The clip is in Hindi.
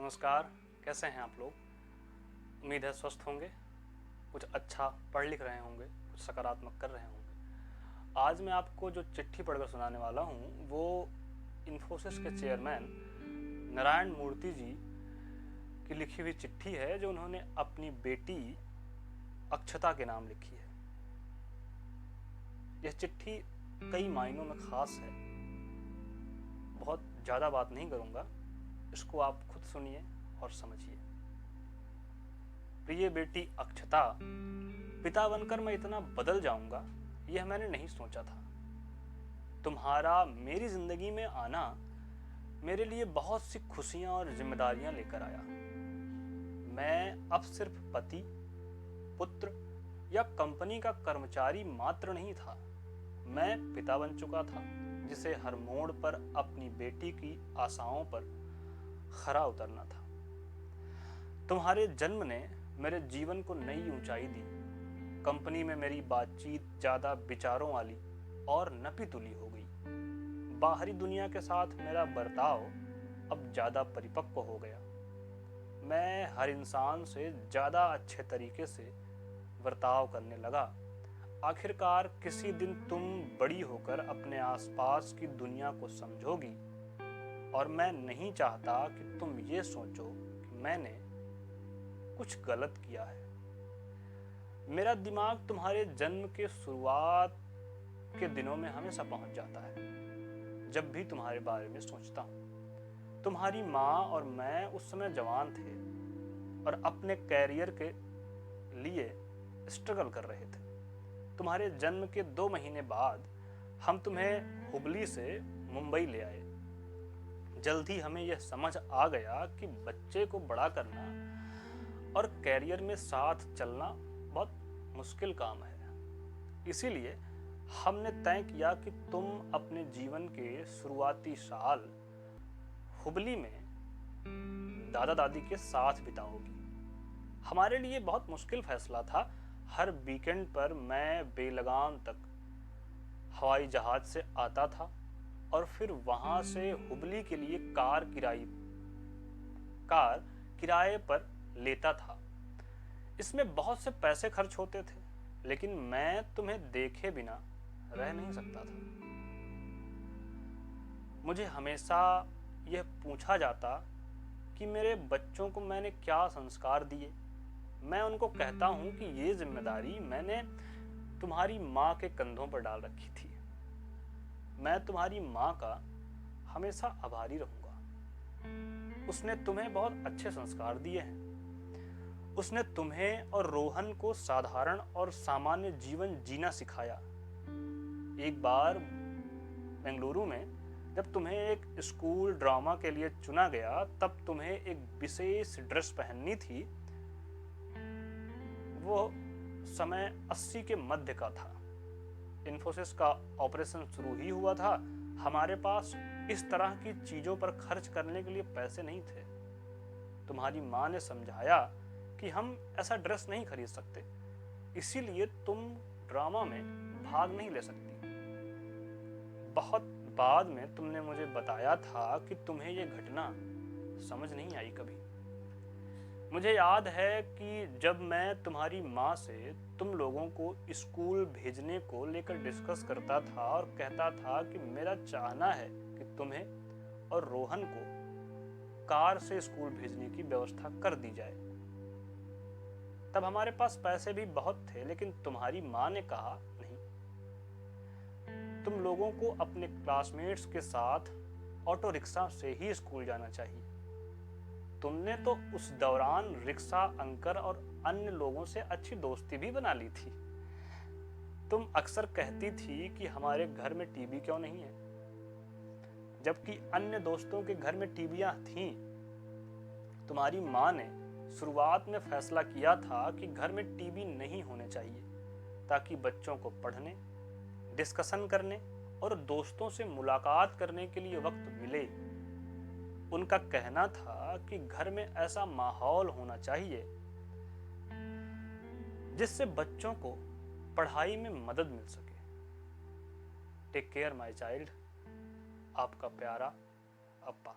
नमस्कार। कैसे हैं आप लोग? उम्मीद है स्वस्थ होंगे, कुछ अच्छा पढ़ लिख रहे होंगे, कुछ सकारात्मक कर रहे होंगे। आज मैं आपको जो चिट्ठी पढ़कर सुनाने वाला हूँ वो इन्फोसिस के चेयरमैन नारायण मूर्ति जी की लिखी हुई चिट्ठी है जो उन्होंने अपनी बेटी अक्षता के नाम लिखी है। यह चिट्ठी कई मायनों में खास है। बहुत ज़्यादा बात नहीं करूँगा, इसको आप खुद सुनिए और समझिए। प्रिय बेटी अक्षता, पिता बनकर मैं इतना बदल जाऊंगा यह मैंने नहीं सोचा था। तुम्हारा मेरी जिंदगी में आना मेरे लिए बहुत सी खुशियां और जिम्मेदारियां लेकर आया। मैं अब सिर्फ पति, पुत्र या कंपनी का कर्मचारी मात्र नहीं था, मैं पिता बन चुका था जिसे हर मोड़ पर अपनी बेटी की आशाओं पर खरा उतरना था। तुम्हारे जन्म ने मेरे जीवन को नई ऊंचाई दी। कंपनी में मेरी बातचीत ज्यादा विचारों वाली और नपी तुली हो गई। बाहरी दुनिया के साथ मेरा बर्ताव अब ज्यादा परिपक्व हो गया। मैं हर इंसान से ज्यादा अच्छे तरीके से बर्ताव करने लगा। आखिरकार किसी दिन तुम बड़ी होकर अपने आसपास की दुनिया को समझोगी और मैं नहीं चाहता कि तुम ये सोचो कि मैंने कुछ गलत किया है। मेरा दिमाग तुम्हारे जन्म के शुरुआत के दिनों में हमेशा पहुंच जाता है जब भी तुम्हारे बारे में सोचता हूं। तुम्हारी माँ और मैं उस समय जवान थे और अपने कैरियर के लिए स्ट्रगल कर रहे थे। तुम्हारे जन्म के 2 महीने बाद हम तुम्हें हुबली से मुंबई ले आए। जल्द ही हमें यह समझ आ गया कि बच्चे को बड़ा करना और कैरियर में साथ चलना बहुत मुश्किल काम है। इसीलिए हमने तय किया कि तुम अपने जीवन के शुरुआती साल हुबली में दादा दादी के साथ बिताओगी। हमारे लिए बहुत मुश्किल फैसला था। हर वीकेंड पर मैं बेलगाम तक हवाई जहाज से आता था और फिर वहां से हुबली के लिए कार किराए पर लेता था। इसमें बहुत से पैसे खर्च होते थे, लेकिन मैं तुम्हें देखे बिना रह नहीं सकता था। मुझे हमेशा यह पूछा जाता कि मेरे बच्चों को मैंने क्या संस्कार दिए। मैं उनको कहता हूं कि ये जिम्मेदारी मैंने तुम्हारी माँ के कंधों पर डाल रखी थी। मैं तुम्हारी माँ का हमेशा आभारी रहूंगा। उसने तुम्हें बहुत अच्छे संस्कार दिए हैं। उसने तुम्हें और रोहन को साधारण और सामान्य जीवन जीना सिखाया। एक बार बेंगलुरु में जब तुम्हें एक स्कूल ड्रामा के लिए चुना गया, तब तुम्हें एक विशेष ड्रेस पहननी थी। वो समय 80 के मध्य का था। इन्फोसिस का ऑपरेशन शुरू ही हुआ था। हमारे पास इस तरह की चीजों पर खर्च करने के लिए पैसे नहीं थे। तुम्हारी माँ ने समझाया कि हम ऐसा ड्रेस नहीं खरीद सकते, इसीलिए तुम ड्रामा में भाग नहीं ले सकती। बहुत बाद में तुमने मुझे बताया था कि तुम्हें यह घटना समझ नहीं आई कभी। मुझे याद है कि जब मैं तुम्हारी माँ से तुम लोगों को स्कूल भेजने को लेकर डिस्कस करता था और कहता था कि मेरा चाहना है कि तुम्हें और रोहन को कार से स्कूल भेजने की व्यवस्था कर दी जाए। तब हमारे पास पैसे भी बहुत थे, लेकिन तुम्हारी माँ ने कहा नहीं, तुम लोगों को अपने क्लासमेट्स के साथ ऑटो रिक्शा से ही स्कूल जाना चाहिए। तुमने तो उस दौरान रिक्शा अंकल और अन्य लोगों से अच्छी दोस्ती भी बना ली थी। तुम अक्सर कहती थी कि हमारे घर में टीवी क्यों नहीं है, जबकि अन्य दोस्तों के घर में टीवियां थीं। तुम्हारी माँ ने शुरुआत में फैसला किया था कि घर में टीवी नहीं होने चाहिए, ताकि बच्चों को पढ़ने, डिस्कशन करने और दोस्तों से मुलाकात करने के लिए वक्त मिले। उनका कहना था कि घर में ऐसा माहौल होना चाहिए जिससे बच्चों को पढ़ाई में मदद मिल सके। Take care my child. आपका प्यारा अप्पा।